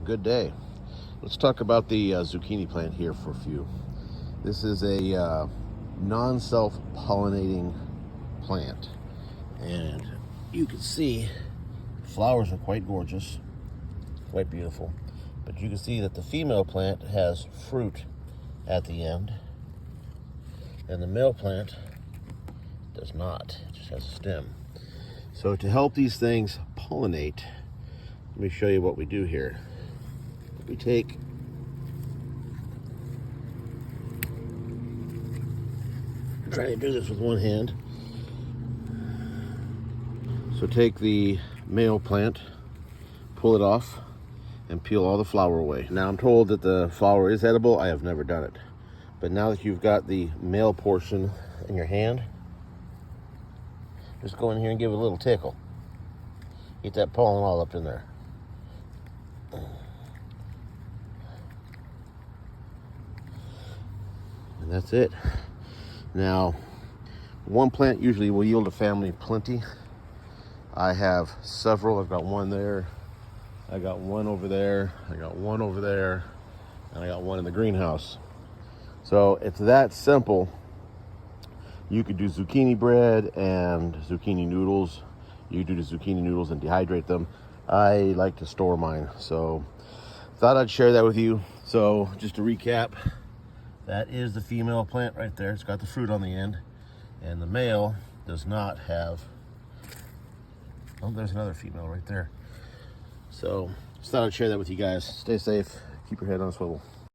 Good day. Let's talk about the zucchini plant here for a few. This is a non-self-pollinating plant, and you can see flowers are quite gorgeous, quite beautiful, but you can see that the female plant has fruit at the end, and the male plant does not. It just has a stem. So to help these things pollinate, let me show you what we do here. We take try to do this with one hand. So take the male plant, pull it off, and peel all the flower away. Now I'm told that the flower is edible. I have never done it. But now that you've got the male portion in your hand, just go in here and give it a little tickle. Get that pollen all up in there. And that's it. Now, one plant usually will yield a family plenty. I have several. I've got one there, I got one over there, I got one over there, and I got one in the greenhouse. So it's that simple. You could do zucchini bread and zucchini noodles. You could do the zucchini noodles and dehydrate them. I like to store mine, so thought I'd share that with you. So just to recap, that is the female plant right there. It's got the fruit on the end, and the male does not have. Oh, there's another female right there. So just thought I'd share that with you guys. Stay safe, keep your head on a swivel.